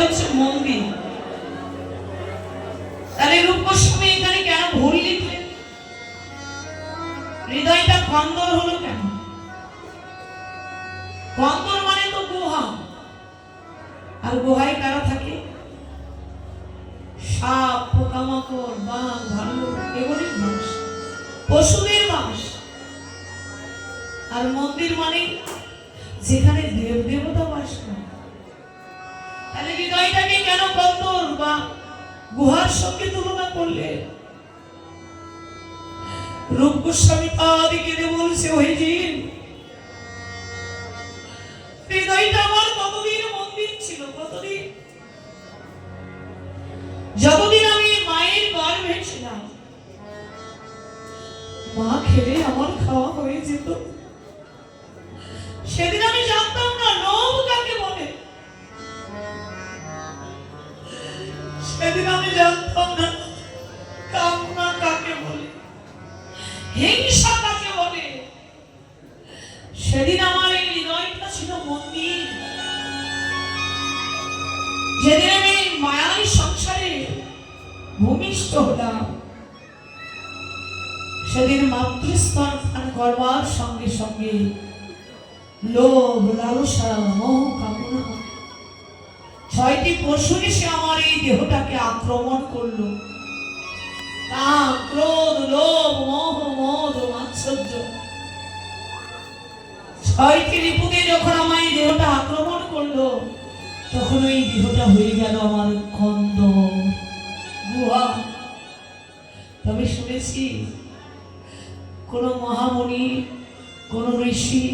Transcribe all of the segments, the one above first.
হচ্ছে মন্দির। তাহলে রূপ গোস্বামী এখানে কেন ভুল লিখলেন? হৃদয়টা কন্দর হলো কেন? কন্দর মানে তো গুহা, আর গুহায় কারা থাকে? সাপ, পোকামাকড়, বাঘ, ভাল্লুক, এগুলির বাস, পশুদের বাস। আর মন্দির মানে যেখানে দেব দেবতা বাস করে। তাহলে হৃদয়টাকে কেন কন্দর বা গুহার সঙ্গে তুলনা করলে? রূপ গোস্বামী তাদিকে বলছে, ওই দিন হৃদয়টা আমার কতদিন মন্দির ছিল, কতদিন, যতদিন আমি মায়ের গর্ভে ছিলাম। মা খেলে আমার খাওয়া হয়ে যেত। সেদিন আমি জানতাম না লোভ কাকে বলে, সেদিন আমি জানতাম না কামনা কাকে বলে, হিংসা কাকে বলে। সেদিন আমার এই হৃদয়টা ছিল মন্দির। যেদিন আমি মায়াই সংসারে ভূমিষ্ঠ হলাম, সেদিন মাতৃস্তন পান করবার সঙ্গে সঙ্গে লোভ, লালসা, মোহ, কামনা, ছয়টি পশু এসে আমার এই দেহটাকে আক্রমণ করলো। কাম, ক্রোধ, লোভ, মোহ, মদ, মাৎসর্য, ছয়টি রিপুকে যখন আমার এই দেহটা আক্রমণ করলো, তখন ওই দেহটা হয়ে গেল আমার খন্দ, গুহা। তবে শুনেছি কোন মহামণি, কোন ঋষি,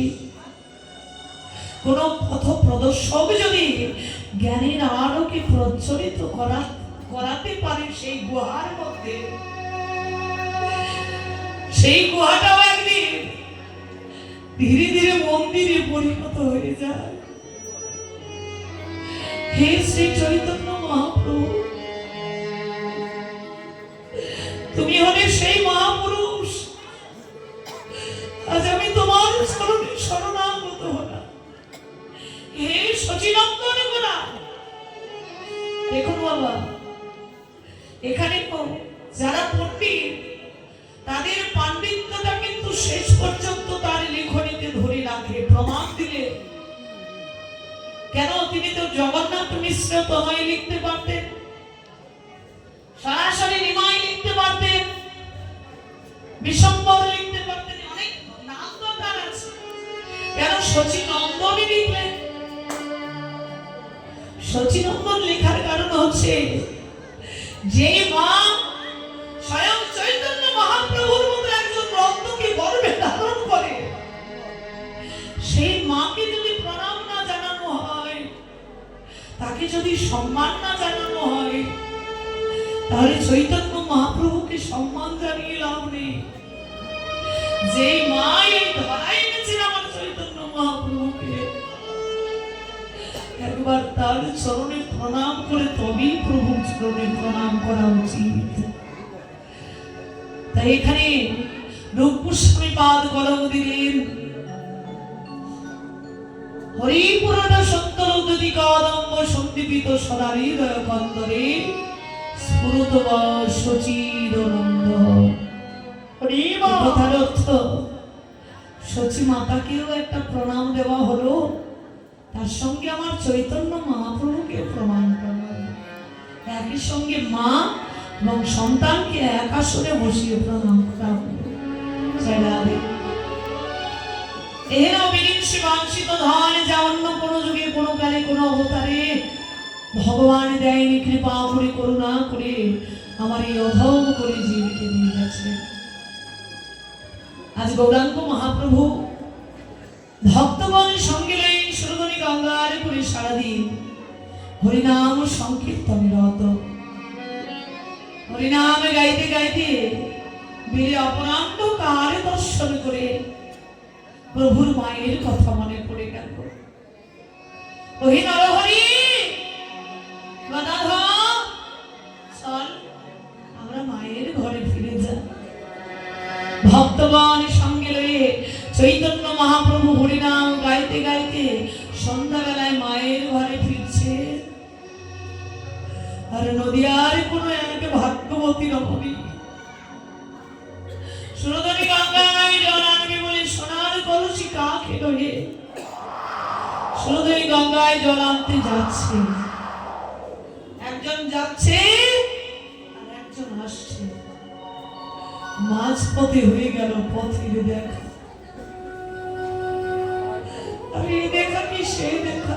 কোন পথ প্রদর্শক যদি জ্ঞানের আলোকে প্রজ্বলিত করাতে পারে সেই গুহার মধ্যে, সেই গুহাটাও একদিন ধীরে ধীরে মন্দিরে পরিণত হয়ে যায়। হে শ্রী চৈতন্য মহাপ্রভু, তুমি হলে সেই মহাপুরুষ। আজ আমি তোমার চরণে শরণাগত হলাম। হে সচিনন্দন গোরা, দেখুন বাবা, এখানে যারা পণ্ডিত তাদের পাণ্ডিত্যটা কিন্তু শেষ পর্যন্ত তার লেখনীতে ধরে রাখে, প্রমাণ দিলে। কেন? তিনি তো জগন্নাথ মিশ্র তোমায় লিখতে পারতেন, সরাসরি নিমাই লিখতে পারতেন, বিশম্বর লিখতে পারতেন, অনেক নাম তো তার আছে। কেন সচিনন্দনই লিখলেন? সচিনন্দন লেখার কারণ হচ্ছে যে মা স্বয়ং চৈতন্য মহাপ্রভুর মতো একজন রত্নকে গর্ভে ধারণ করে, সেই মাকে যদি প্রণাম না জানানো হয়, তাকে যদি সম্মান না জানানো হয়, তাহলে চৈতন্য মহাপ্রভুকে সম্মান জানিয়ে লাভ নেই। যে মা এই ধরাই এনেছেন আমার চৈতন্য মহাপ্রভুকে, একবার তার চরণে প্রণাম করে তবেই প্রভুর চরণে প্রণাম করা উচিত। তাই এখানে রূপ গোস্বামী পাদ কলম দিলেন, হরিপুরাণ সত্তর উদ্যতি কদম্ব সন্দীপিত সদারি হৃদয় কন্দরে স্ফুরত সচিদানন্দ। কথার অর্থ, সচি মাতাকেও একটা প্রণাম দেওয়া হলো, তার সঙ্গে আমার চৈতন্য মহাপ্রভুকে প্রণাম করা, একই সঙ্গে মা এবং সন্তানকে এক আসনে বসিয়ে প্রণাম করা হলো। এর অবিনিংসি বাঞ্ছিত ধন যা অন্য কোনো যুগে কোনো কালে কোনো অবতারে ভগবান দেয়নি, কৃপা করে করুণা করে আমার এই অধম করে জীবকে দিয়ে গেছে। আজ গৌরাঙ্গ মহাপ্রভু ভক্তগণের সঙ্গে সুরধনী গঙ্গার করে সারাদিন হরিনাম সংকীর্তনে রত, হরিনাম গাইতে গাইতে বীরে অপরাহ্ন কার দর্শন করে প্রভুর মায়ের কথা মনে পড়ে গেল। ওহে নরহরি, চল আমরা মায়ের ঘরে ফিরে যাই। ভক্তগণ সঙ্গে লয়ে চৈতন্য মহাপ্রভু হরিনাম গাইতে গাইতে সন্ধ্যাবেলায় মায়ের ঘরে ফিরছে। আর নদিয়ার কোনো এক ভাগ্যবতী রমণী সুরধনী গঙ্গায় জল আনবে বলে সোনার কলসি কাকে লয়ে সুরধনী গঙ্গায় জল আনতে যাচ্ছে। একজন যাচ্ছে আর একজন আসছে। মাঝ পথে হয়ে গেল পথের দেখা। আর এই দেখা কি সেই দেখা?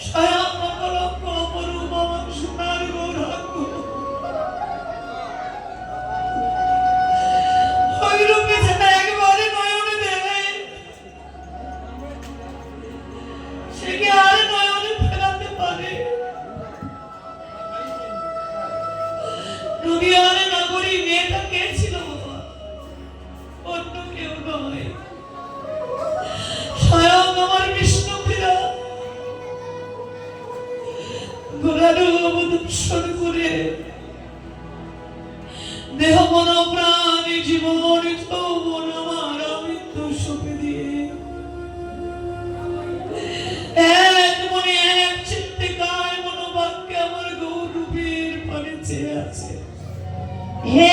স্বয়ং অপলক্ষ অপরূপ আমার সোনার গৌরাঙ্গ ওই রূপে যেটা একবারে নয়নে দেবে সে কি আর নয়নে ফেরাতে পারে? নদিয়ার নগরী মেয়েটা কে ছিল বাবা? অন্য কেউ নয়, স্বয়ং আমার বিষ্ণুপ্রিয়া গোলারূপ দর্শন করে দেহ মন প্রাণ জীবন যৌবন আমার মৃত্যু সঁপে দিয়ে এক মনে এক চিত্তে কায় মনোবাক্যে আমার গৌরূপের পানে চেয়ে আছে। হে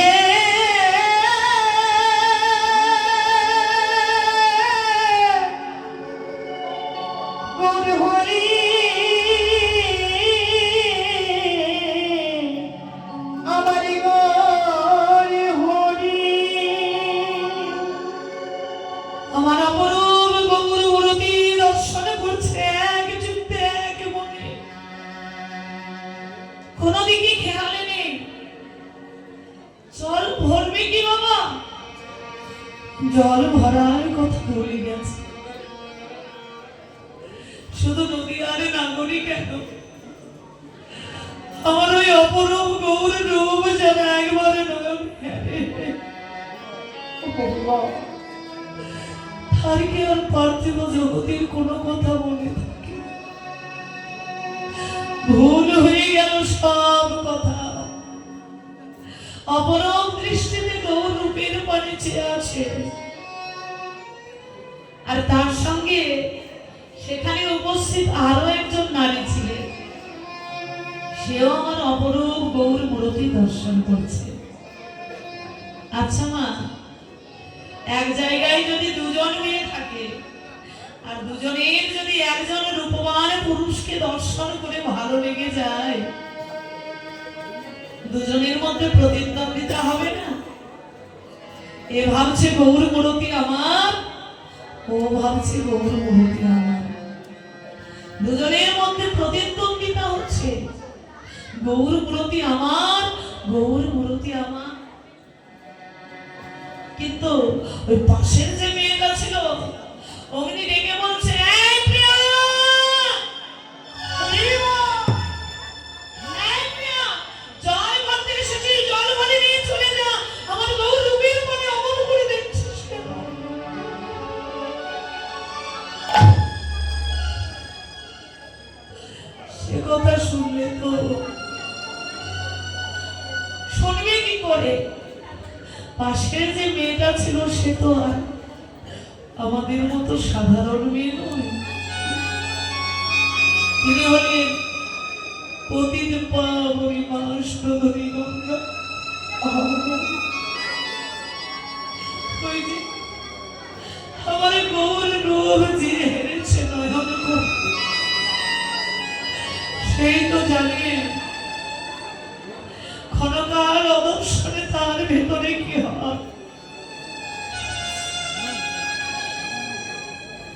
আমার অপরূপ গৌরবতী দর্শন করছে এক চিত্তে এক মনে, কোন দিকে খেয়ালে নেই। জল ভরবে কি বাবা? জল ভরার কথা ভুলে গেছে। শুধু নদীয়ারে নাগরী কেন, আমার ওই অপরূপ গৌর রূপ যেন একবারে নয়ন ফেলে। আর কি আর পার্থিব জগতের কোনো কথা মনে থাকে? ভুল হয়ে গেল সব কথা। অপরূপ দৃষ্টিতে গৌর রূপের পানে চেয়ে আছে। আর তার সঙ্গে সেখানে উপস্থিত আরো একজন নারী ছিলেন, সেও আমার অপরূপ গৌর মূর্তি দর্শন করছে। আচ্ছা মা, এক জায়গায় যদি দুজন মেয়ে থাকে আর দুজনের যদি একজন রূপবান পুরুষকে দর্শন করে ভালো লেগে যায়, দুজনের মধ্যে প্রতিদ্বন্দ্বিতা হবে না? এ ভাবছে গৌর মূর্তি আমার, ও ভাবছে গৌর মূর্তি আমার। দুজনের মধ্যে প্রতিদ্বন্দ্বিতা হচ্ছে। গৌর মূর্তি আমার, গৌর মূর্তি আমার। কিন্তু ওই পাশের যে মেয়েটা ছিল অগ্নি ডেকে বলছে, এই প্রিয়া, জল ভরতে এসেছি, জল ভরে নিয়ে চলে যা। আমার গৌর রূপের মনে অমন করে দেখছিস কেন? সে কথা শুনলে তো শুনবে কি করে? পাশের যে মেয়েটা ছিল সে তো আর আমাদের মতো সাধারণ মেয়ে নয়। তিনি হলেন পতিত পাবনী মা সুরধনী গঙ্গা। ওই যে আমার গৌর রূপ যে হেরেছে নয়ন করতে, সেই তো জানেন ক্ষণকাল অদর্শনে তার ভেতরে কি হয়।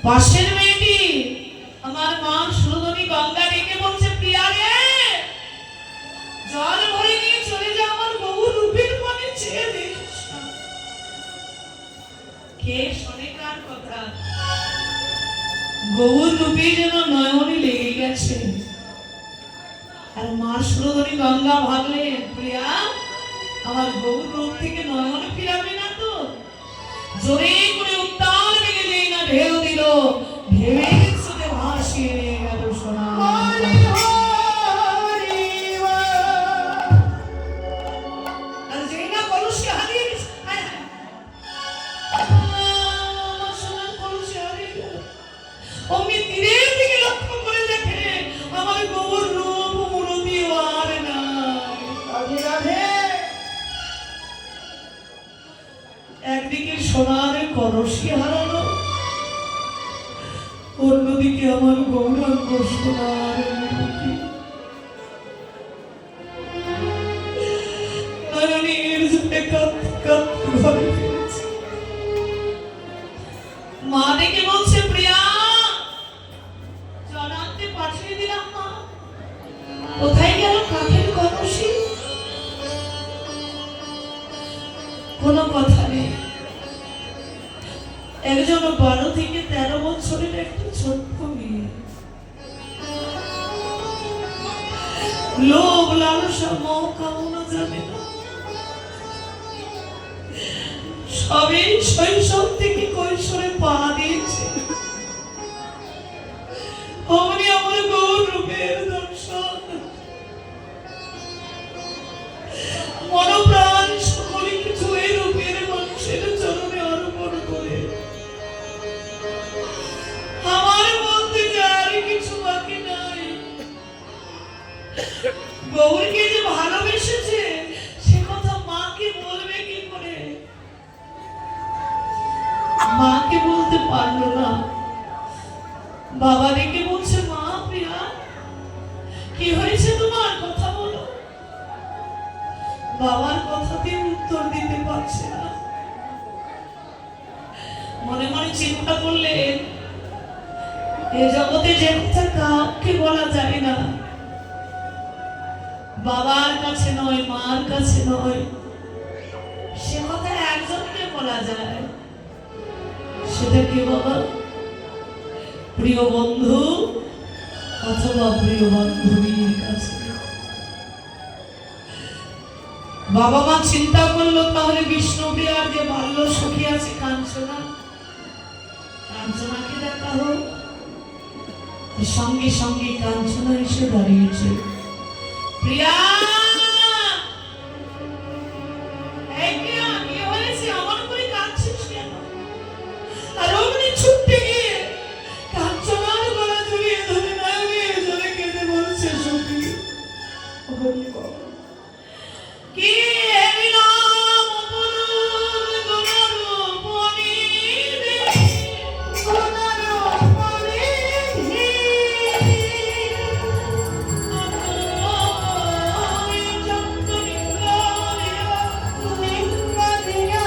পাশের মেয়েটি আমার মা সুরধনী গঙ্গা ডেকে বলছে, প্রিয়া রে, জল ভরে নিয়ে চলে যা, আমার গৌর রূপের মনে চেয়ে দেখিস না। কে শোনে কার কথা? গৌর রূপে যেন নয়নে লেগে গেছে। আর মা সুরধনী গঙ্গা ভাবলেন, প্রিয়া, আমার গৌর রূপ থেকে নয়ন ফিরাবে না তো? জোরে করে উত্তাল বেগে যেই না ঢেউ দিল, ঢেউয়ের স্রোতে ভাসিয়ে নিয়ে গেল সোনা। আর যেই না কলসি হারিয়ে গেছে, আমার সোনার কলসি হারিয়ে গেল। অমনি তীরের দিকে লক্ষ্য করে দেখে আমার দাসী হারানো, অন্যদিকে আমার গৌরাঙ্গ সোনার মুখী নয়নের জলে কাঁদতে কাঁদতে ঘরে ফিরেছে। মা দেখে বলছে, প্রিয়া জল আনতে পাঠিয়ে দিলাম মা, কোথায় গেল কাঠের কলসি? কোনো কথা নেই। একজন 12 থেকে 13 বছরের একটা ছোট্ট মেয়ে, লোভ লালসা মোহ কামনা জানে না, সবে শৈশব থেকে কৈশোরে পা দিয়েছে। অমনি আমার গৌর রূপের দর্শন, মনোপ্রাণ সকলে কিছু এই রূপের মানুষের চরণে অর্পণ করে আমার মধ্যে যার কিছু বাকি নাই। গৌরকে যে ভালোবেসেছে সে কথা মাকে বলবে কি করে? মাকে বলতে পারলো না। বাবা দেখে বলছে, মা প্রিয়া কি হয়েছে তোমার, কথা বলো। বাবার কথাতে উত্তর দিতে পারছে না। মনে মনে চিন্তা করলেন, এ জগতে যে কথা কাউকে বলা যায় না, বাবার কাছে নয়, মার কাছে নয়, সে কথা একজনকে বলা যায়। সেটা কি বাবা? প্রিয় বন্ধু অথবা প্রিয় বান্ধবীর কাছে। বাবা মা চিন্তা করলো, তাহলে বিষ্ণুপ্রিয়ার যে বাল্য সখী আছে কাঞ্চনা, কাঞ্চনাকে দেখা হোক। সঙ্গে সঙ্গে কাঞ্চনা এসে দাঁড়িয়েছে। প্রিয়া, এই প্রিয়া, কি হয়েছে? আমার করে কাঁদছিস কেন? আর অমনি ছুটতে গিয়ে কাঞ্চনার গলা জড়িয়ে ধরে নয়নে জলে কেঁদে বলছে, সখী কি এবিলাম অপরূপ গুণরূপণী রে, গুণরূপণী রে, আমি চন্দ্র নিঙ্গলিয়া নিঙ্গলিয়া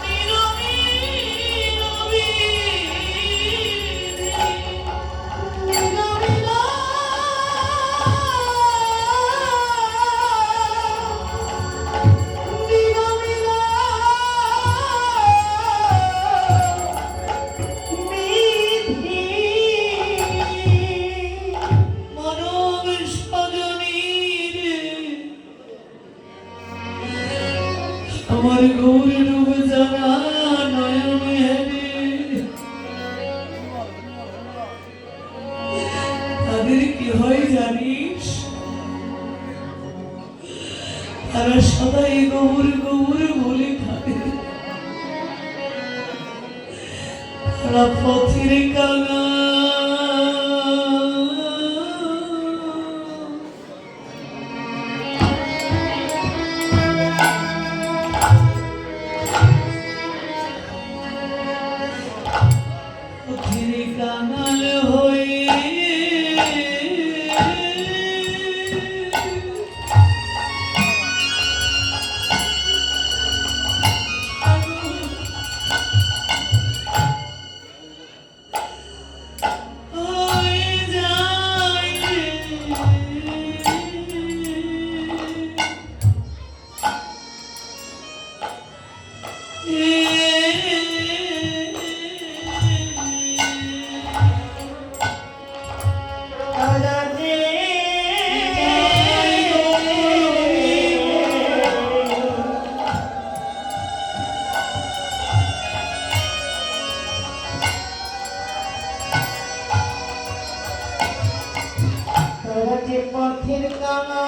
নীরবী রবি নীরবিলা আমার গৌরে ডুবে যারা নয়নে হেরে, তাদের কি হয় জানিস? তারা সবাই গৌর গৌর বলে খাবে। তারা পথের কাঙা, কাঙাল হয়ে পথের কাঙা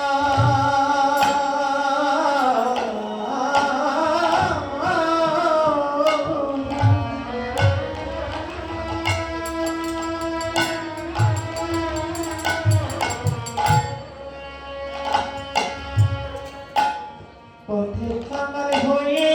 পথের কাঙাল হয়ে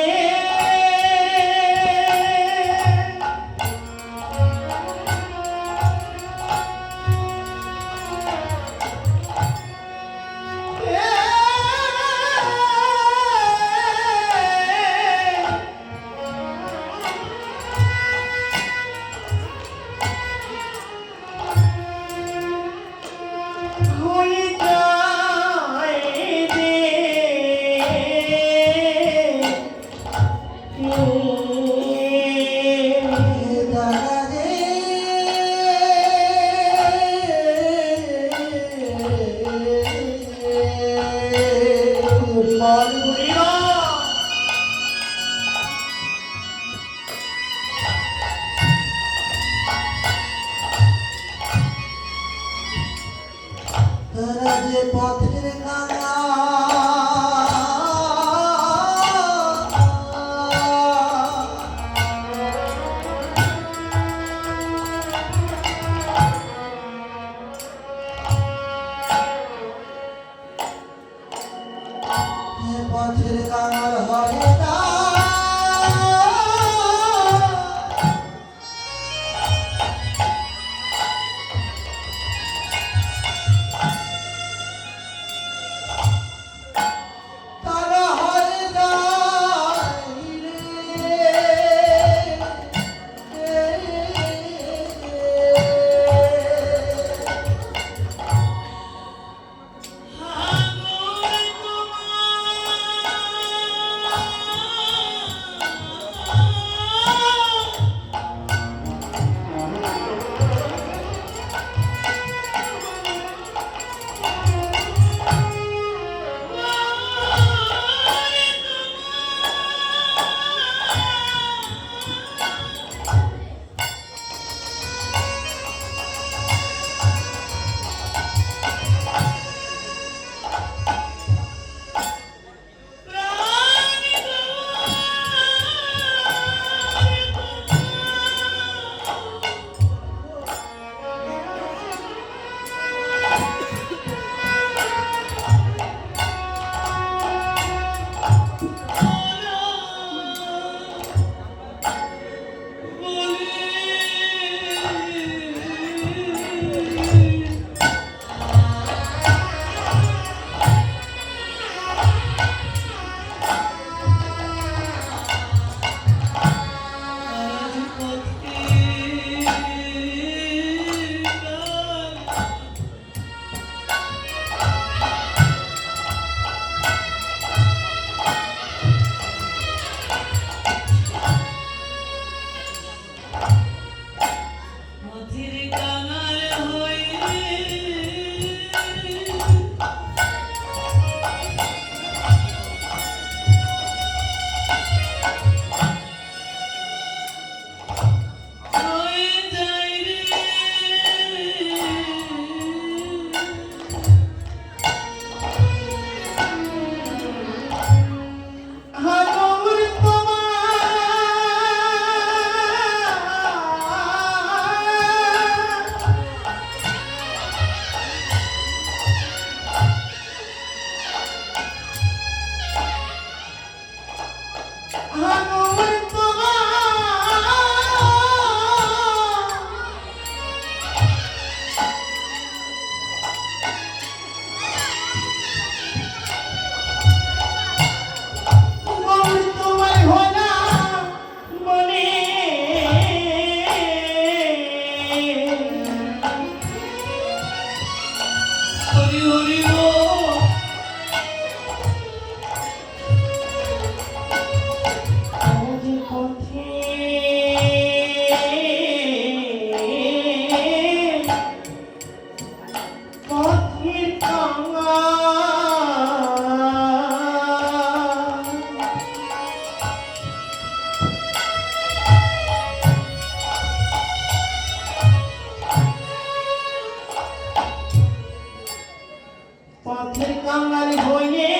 তারা যে পথের কাঙাল পথের কাঙাল হয় না তারা হয় যায় পথের কাঙাল হয়ে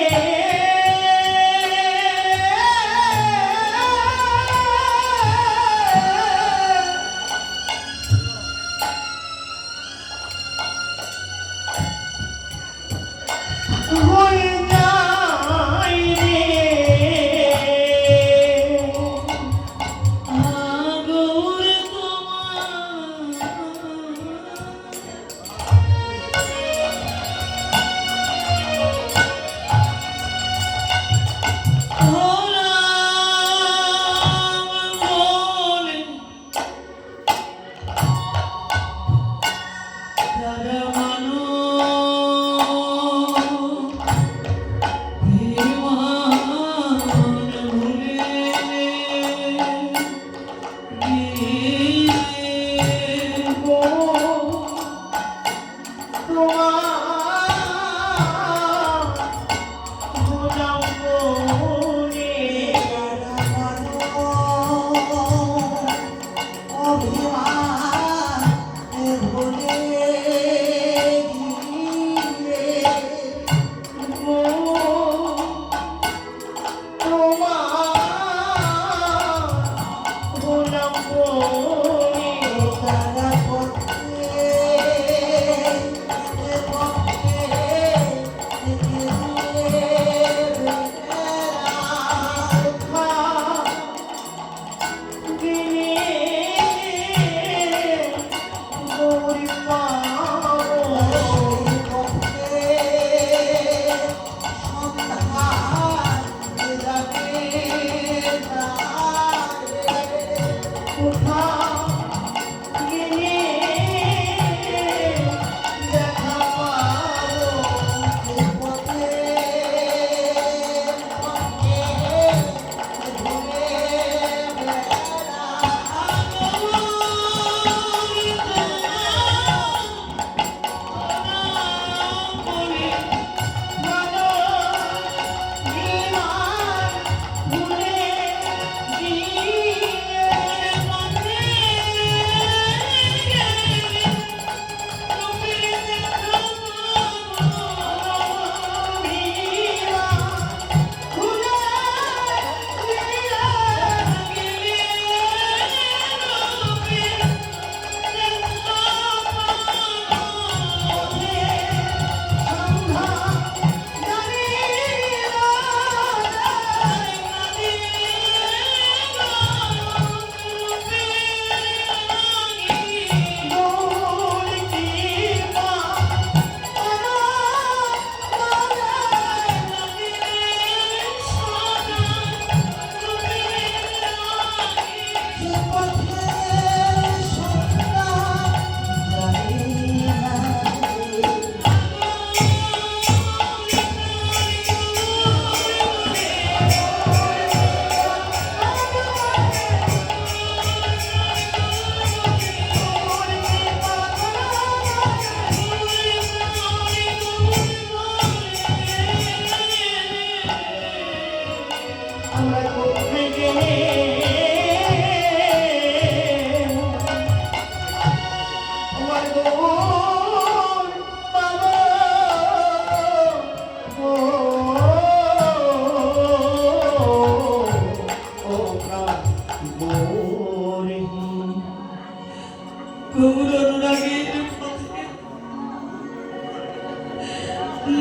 গৌর অনুরাগের পথে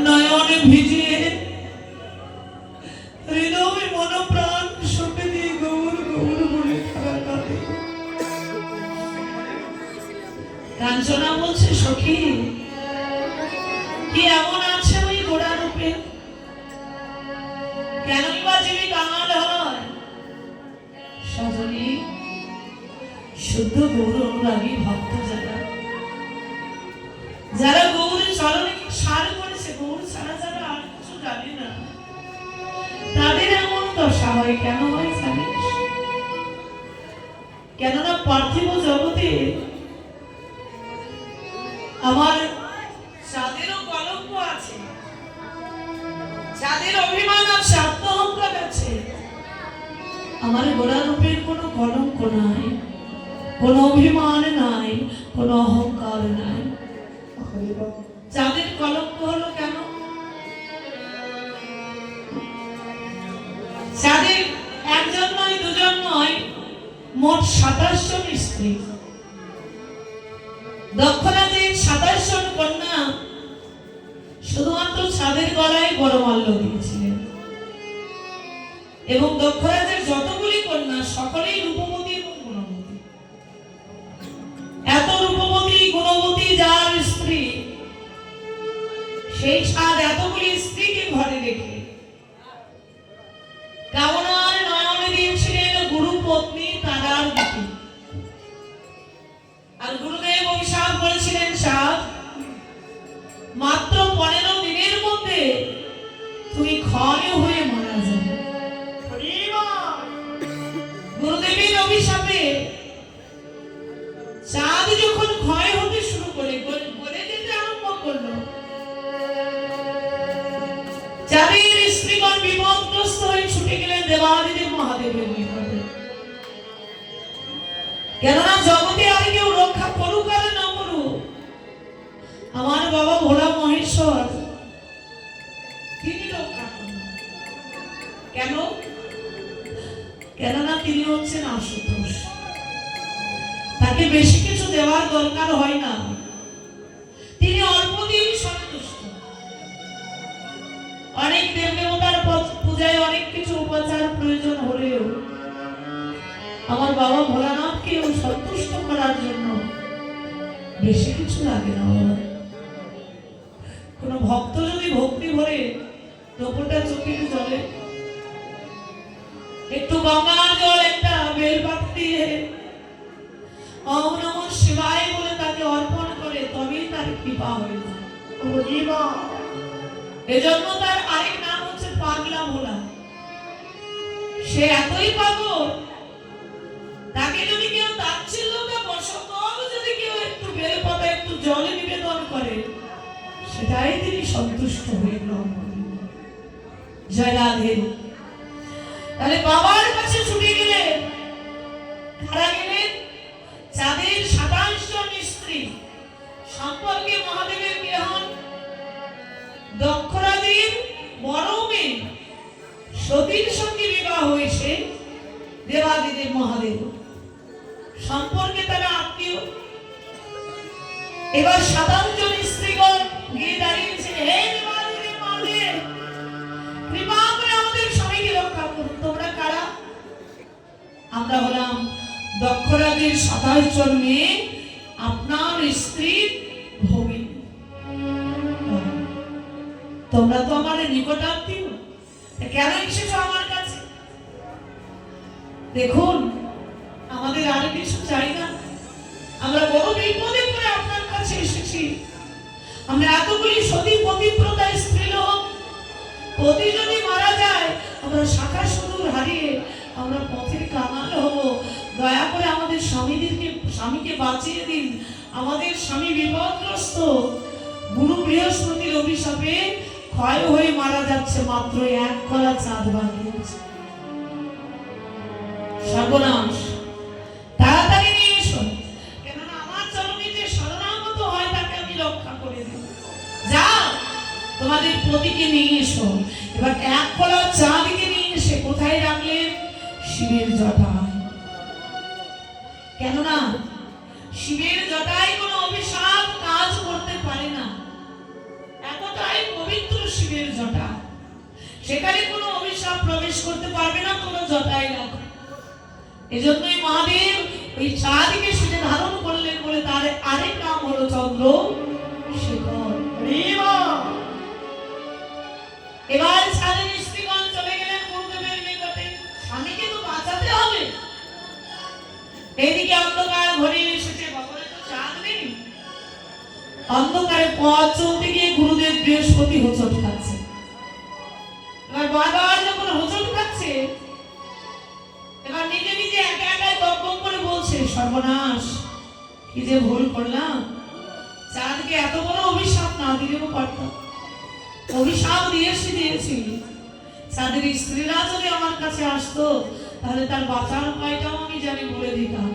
নয়ন ভিজিয়ে হৃদয় মন প্রাণ শোকে দিয়ে গৌর গৌর বলে কাঁদে। কাঞ্চনা বলছে, সখী কি এমন আছে ওই গোড়া রূপে? কেনই বা জীবী কাঙাল হয়? সজনী, শুদ্ধ গৌর অনুরাগী ভক্ত যারা, যারা গৌরের চরণে সার করেছে, গৌর ছাড়া যারা আর কিছু জানে না, তাদের এমন দশা হয়। কেন হয় জানিস? কেননা পার্থিব জগতে আমার যাদেরও কলঙ্ক আছে, যাদের অভিমান আছে, আত্মহংকার আছে, আমার গোড়া রূপের কোনো কলঙ্ক নাই, কোনো অভিমান নাই, কোনো অহংকার নাই। যাদের কলঙ্ক হলো কেন? যাদের একজন নয়, দুজন নয়, মোট 27 জন স্ত্রী, দক্ষরাজের 27 জন কন্যা শুধুমাত্র ছাদের গলায় বড়মাল্য দিয়েছিলেন, এবং দক্ষরাজের যতগুলি কন্যা সকলেই রূপবতী এবং গুণবতী। এত রূপবতী গুণবতী যার স্ত্রী, সেই ছাদ এতগুলি স্ত্রীকে ঘরে রেখে কামনার নয়নে দিয়েছিলেন গুরু পত্নী তারার দিকে। আর গুরুদেব অভিশাপ করেছিলেন, সাত মাত্র 15 দিনের মধ্যে তুমি ক্ষয় হয়ে মারা যাবে। গুরুদেবের অভিশাপে চাঁদ যখন ক্ষয় হতে শুরু করে গলে যেতে আরম্ভ করলো, চাঁদের স্ত্রীগণ বিপদগ্রস্ত হয়ে ছুটে গেলেন দেবাদিদেব মহাদেবের নিকটে। কেননা জগতে আর কেউ রক্ষা করুক আর না করুক, আমার বাবা ভোলা মহেশ্বর তিনি রক্ষা করুন। কেন? কেননা তিনি হচ্ছেন আশুতোষ, তাকে বেশি কিছু দেওয়ার দরকার হয় না, তিনি অল্প দিয়েই সন্তুষ্ট। অনেক দেবদেবতার পূজায় অনেক কিছু উপাচার প্রয়োজন হলেও আমার বাবা ভোলানাথকে সন্তুষ্ট করার জন্য বেশি কিছু লাগে না বাবা। কোনো ভক্ত যদি ভক্তি ভরে দুপুরটা চোখে জলে একটু গঙ্গার জল একটা বেলপাতা দিয়ে ওম নমঃ শিবায় বলে তাকে অর্পণ করে, তবেই তার কৃপা হয়ে যায়। এজন্য তার আরেক নাম হচ্ছে পাগলা ভোলা। সে এতই পাগল, তাকে যদি কেউ তাচ্ছিল্যতা বশত যদি কেউ একটু বেলপাতা একটু জলে নিবেদন করে, সেটাই তিনি সন্তুষ্ট হয়ে গ্রহণ করেন। জয় রাধে। তাহলে বাবার কাছে ছুটে গেলেন, কারা গেলেন? চাঁদের 27 জন স্ত্রী। সম্পর্কে মহাদেবের কে হন? দক্ষরাজের বড় মেয়ে সতীর সঙ্গে বিবাহ হয়েছে দেবাদিদেব মহাদেব, সম্পর্কে তারা আত্মীয়। এবার 27 জন স্ত্রীগণ গিয়ে দাঁড়িয়েছে, হে দেবাদিদেব মহাদেব, কৃপা করে আমাদের স্বামীকে রক্ষা করুন। তোমরা কারা? আমরা হলাম দক্ষরাজের 27 জন মেয়ে, আপনার স্ত্রীর ভগিনী। তোমরা তো আমার নিকটাত্মীয়, কেন এসেছো আমার কাছে? দেখুন, আমাদের আর কিছু চাই না, আমরা বড় বিপদে পড়ে আপনার কাছে এসেছি। আমরা এতগুলি সতী পতিব্রতা স্ত্রী লোক, পতি যদি মারা যায় আমরা শাখা সুদূর হারিয়ে আমরা পথের কাঙাল হব। দয়া করে আমাদের স্বামীকে বাঁচিয়ে দিন। আমাদের স্বামী বিপদগ্রস্ত, গুরু বৃহস্পতির অভিশাপে ক্ষয় হয়ে মারা যাচ্ছে, মাত্র 1 কলা চাঁদ বাকি আছে। সর্বনাশ, তাড়াতাড়ি নিয়ে এসো, কেননা আমার চরণে যে শরণাগত হয় তাকে আমি রক্ষা করে দেব। যাও, তোমাদের পতিকে নিয়ে এসো। এবার 1 কলা চাঁদকে নিয়ে এসে কোথায় রাখলেন? শিবের জটায়। কেননা শিবের জটায় কোনো অভিশাপ কাজ করতে পারে না, এতটাই পবিত্র শিবের জটা, সেখানে কোনো অভিশাপ প্রবেশ করতে পারবে না। কোনো জটায় রাখো। এজন্যই মহাদেব ওই চাঁদকে সেটা ধারণ করলেন বলে তার আরেক নাম হলো চন্দ্র শেখর। এবার চাঁদের স্ত্রীগণ চলে গেলেন গুরুদেবের নিকটে, স্বামীকে তো বাঁচাতে হবে। এদিকে অন্ধকার ঘনিয়ে এসেছে, ভগবানের তো চাঁদ নেই। অন্ধকারে পথ চলতে গিয়ে গুরুদেব বৃহস্পতি হোঁচট খাচ্ছে। এবার বারবার যখন হোঁচট খাচ্ছে, এবার নিজে নিজে একা একাই বকবক করে বলছে, সর্বনাশ, কি যে ভুল করলাম। চাঁদকে এত বড় অভিশাপ না দিলেও পারতাম। অভিশাপ দিয়েছি। চাঁদের স্ত্রীরা যদি আমার কাছে আসতো, তাহলে তার বাঁচার উপায়টাও আমি জানি বলে দিতাম।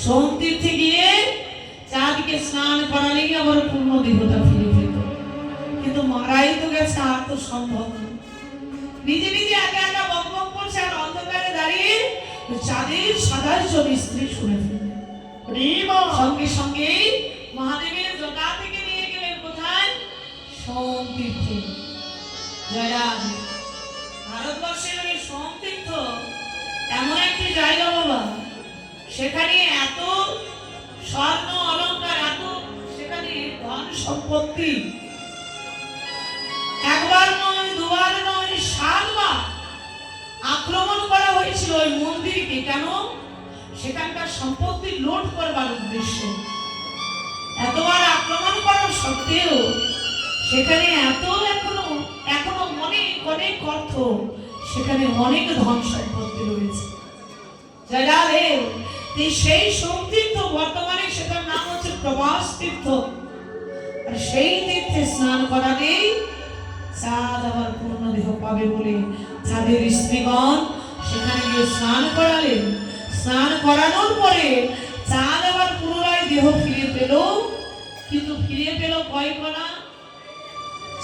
সোম তীর্থে গিয়ে চাঁদকে স্নান করালেই আবার পূর্ণ দেহতা ফিরে পেত, কিন্তু মারাই তো গেছে, আর তো সম্ভব না। নিজে নিজে একা একা বকবক করছে, আর অন্ধকারে দাঁড়িয়ে চাঁদের 27 জন স্ত্রী শুনে ফেললেন। সঙ্গে সঙ্গে মহাদেবের জটা থেকে নিয়ে গেলেন কোথায়? সোম তীর্থে। জয় রাধে। ভারতবর্ষের ওই সোম তীর্থ এমন একটি জায়গা বাবা, সেখানে এত স্বর্ণ অলংকার, এত সেখানে ধন সম্পত্তি, একবার নয়, দুবার নয়, 7 বার আক্রমণ করা হয়েছিল ওই মন্দিরকে। কেন? সেখানকার সম্পত্তি লুট করবার উদ্দেশ্যে। এতবার আক্রমণ করার সত্ত্বেও সেখানে এখনো অনেক অর্থ, সেখানে অনেক ধন সম্পত্তি রয়েছে। যারা সেই সোম তীর্থ, বর্তমানে সেটার নাম হচ্ছে প্রবাস তীর্থ। আর সেই তীর্থে স্নান করালেই চাঁদ আবার পূর্ণ দেহ পাবে বলে চাঁদের স্ত্রীগণ সেখানে গিয়ে স্নান করালেন। স্নান করানোর পরে চাঁদ আবার পুনরায় দেহ ফিরে পেল, কিন্তু ফিরে পেল কয় কণা?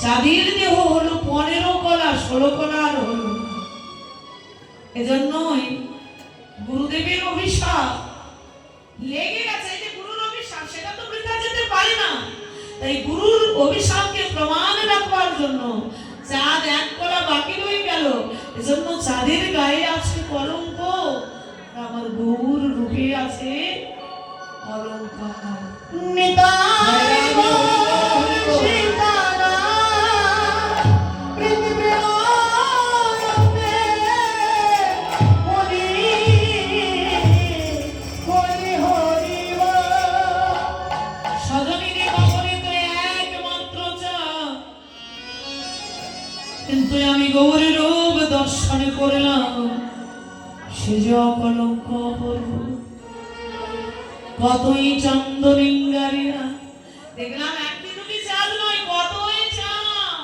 চাঁদের দেহ হলো 15 কণা, 16 কণা আর হলো না। এজন্যই গুরুদেবের অভিশাপ লেগে গেছে। এই যে গুরুর অভিশাপ, সেটা তো বৃথা যেতে পারে না। তাই গুরুর অভিশাপকে প্রমাণ রাখবার জন্য চাঁদ 1 কণা বাকি রয়ে গেল। এজন্য চাঁদের গায়ে আছে কলঙ্ক, আমার গৌর রূপে আছে অলঙ্কার। নিতাই গৌর সীতারাম প্রীতি প্রেমানন্দে হরি হরি হরি বল। সজনীরে কবরে তো একমাত্র চাঁদ, কিন্তু আমি গৌরের রূপ দর্শন করলাম, সে যে অকলঙ্ক অপূর্ব। কতই চন্দনিঙ্গারিয়া দেখলাম, একটি দুটি চাঁদ নয়, কতই চাঁদ।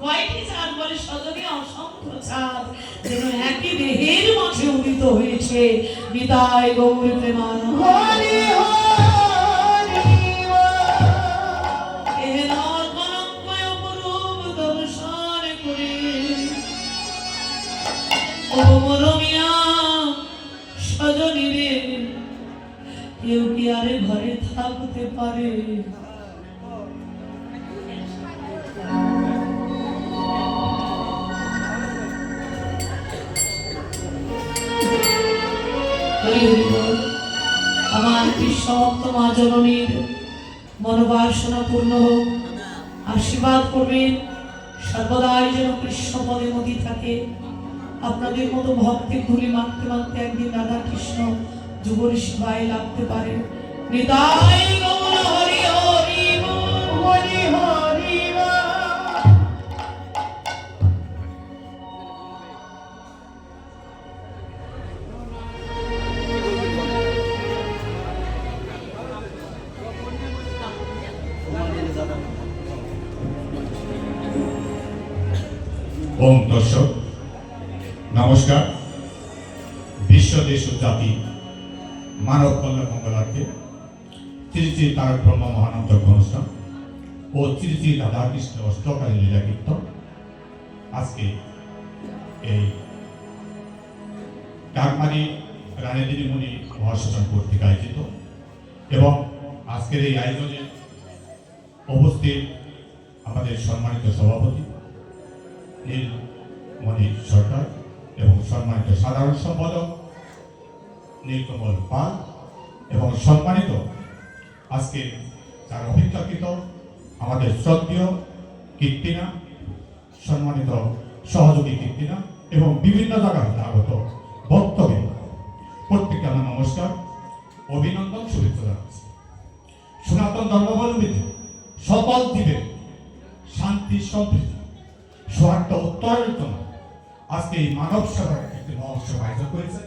কয়টি চাঁদ বলে সজনী? অসংখ্য চাঁদ, যেন একই দেহের মাঝে উদিত হয়েছে। নিতাই গৌর প্রেমানন্দ। হরি হরি বল। এহেন অকলঙ্ক অপরূপ দর্শন করে ও মরমিয়া সজনী রে, কেউ কি আরে ঘরে থাকতে পারে? হরি হরি বল। আমার কৃষ্ণভক্ত মা জননীর মনোবাসনা পূর্ণ হোক, আশীর্বাদ করবেন। সর্বদাই যেন কৃষ্ণ পদে মতি থাকে। আপনাদের মতো ভক্তি ঘুরি মাখতে মাখতে একদিন রাধা কৃষ্ণ যুগল সেবায় লাগতে পারে। নিতাই গৌর হরি হরি বল। হরি হরি বল। ওম দর্শক নমস্কার। বিশ্ব দেশ ও জাতি মানব কল্যাণ মঙ্গলার্থে শ্রী শ্রী তারক ব্রহ্ম মহানন্দ অনুষ্ঠান ও শ্রী শ্রী রাধাকৃষ্ণ অষ্টকালী লীলা কীর্তন আজকে এই কাকমারি রানীদিনী মুনি মহাশাসন কর্তৃক আয়োজিত, এবং আজকের এই আয়োজনে উপস্থিত আমাদের সম্মানিত সভাপতি নীলমণি সরকার এবং সম্মানিত সাধারণ সম্পাদক নীলকমল পাল এবং সম্মানিত আজকে যারা অভিজ্ঞাকৃত আমাদের শ্রদ্ধেয় কীর্তিনা, সম্মানিত সহযোগী কীর্তিনা এবং বিভিন্ন জায়গায় আগত বক্তবৃন্দ, প্রত্যেককে আমার নমস্কার, অভিনন্দন, শুভেচ্ছা জানাচ্ছি। সনাতন ধর্মাবলম্বীদের সকল জীবের শান্তি সম্প্রীতি সৌহার্দ্য উত্তরণের জন্য আজকে এই মানব সেবার একটি মহোৎসব আয়োজন করেছে।